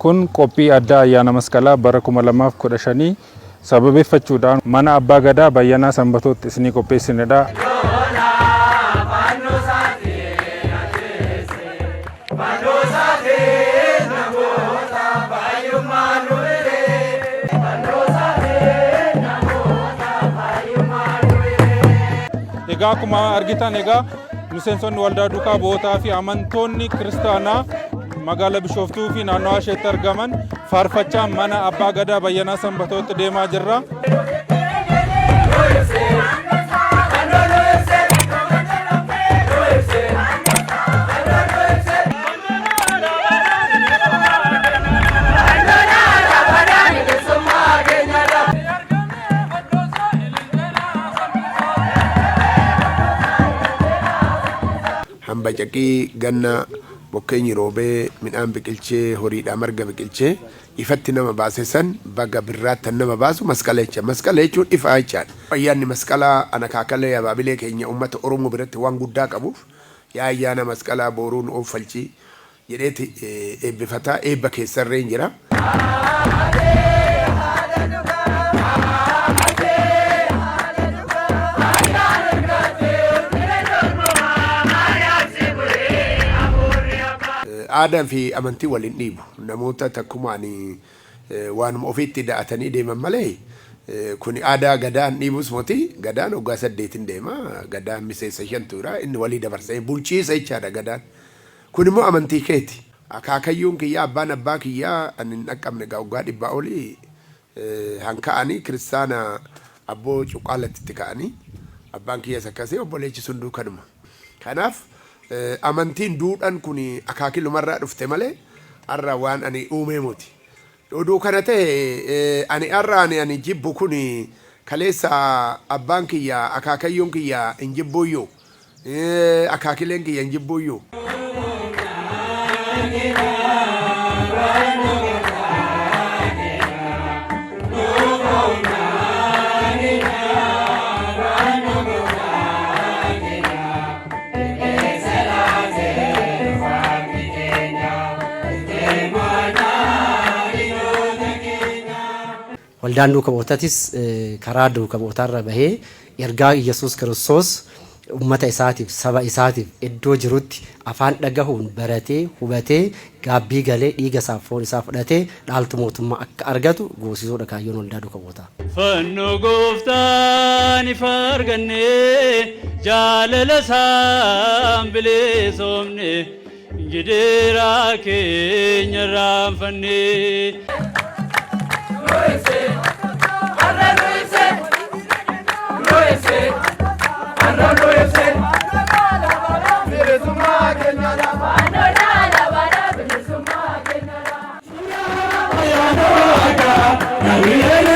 Kun qophii addaa ayyaana masqalaa bara 2015 sababeeffachuudhaan mana abbaa gadaa Bayyanaa Sanbatootti isinii qopheessinedha. Egaa akkuma argitan egaa miseensonni waldaa duukaa bu'ootaa fi amantoonni kiristaanaa magaalaa Bishooftuu fi naannoo isheetti argaman faarfachaa mana abbaa gadaa Bayyanaa Sanbatootti deemaa jirra. Hamba caqii ganna bokkeenyi roobee midhaan biqilchee horiidhaa marga biqilchee ifatti nama baasesan baga birraatti nama baasu masqala jecha. Masqala jechuun ifaa jechaadha. Ayyaanni masqalaa ana kaakalee abaabilee keenya uummata Oromoo biratti waan guddaa qabuuf yaa ayyaana masqalaa booruun oofalchii jedheeti eebbifataa eebba keessarree jira. Aadaan fi amantii waliin dhiibu namoota takkumaanii waanuma ofiitti da'atanii deeman malee kuni aadaa gadaan dhiibus moti gadaan waggaa 8 deema gadaan miseensa 5 tura inni walii dabarsee bulchiisa jechaadha gadaan kun immoo amantii keeti akaakayyuun kiyyaa abbaan abbaa kiyyaa ani dhaqqabne waggaa 100 olii hanka'anii kiristaana abboo cuqaalatti ka'anii abbaan kiyyaas akkasii obboleechi sun duukanuma kanaaf amantiin duudhan kun akaakilumarraa dhufte malee arra waan ani uumee moti oduu kana ta'e ani arra ani jibbu kun kaleessa abbaan kiyya akaakayyuun kiyya hin jibbuyyuu akaakileen kiyya hin jibbuyyuu. Waldaan duukaa bu'ootatis karaa duukaa bu'ootarra bahee ergaa Yesuus Kiristoos ummata isaatiif saba isaatiif iddoo jirutti afaan dhagahuun baratee hubatee gaabbii galee dhiiga isaa foon isaa fudhatee dhaaltu mootummaa akka argatu goosisuudha kaayyoon waldaa duukaa bu'ootaa. Fannoo gooftaan ifa argannee jaalala isaan bilisoomne gidiraa keenya raanfannee. Yeah.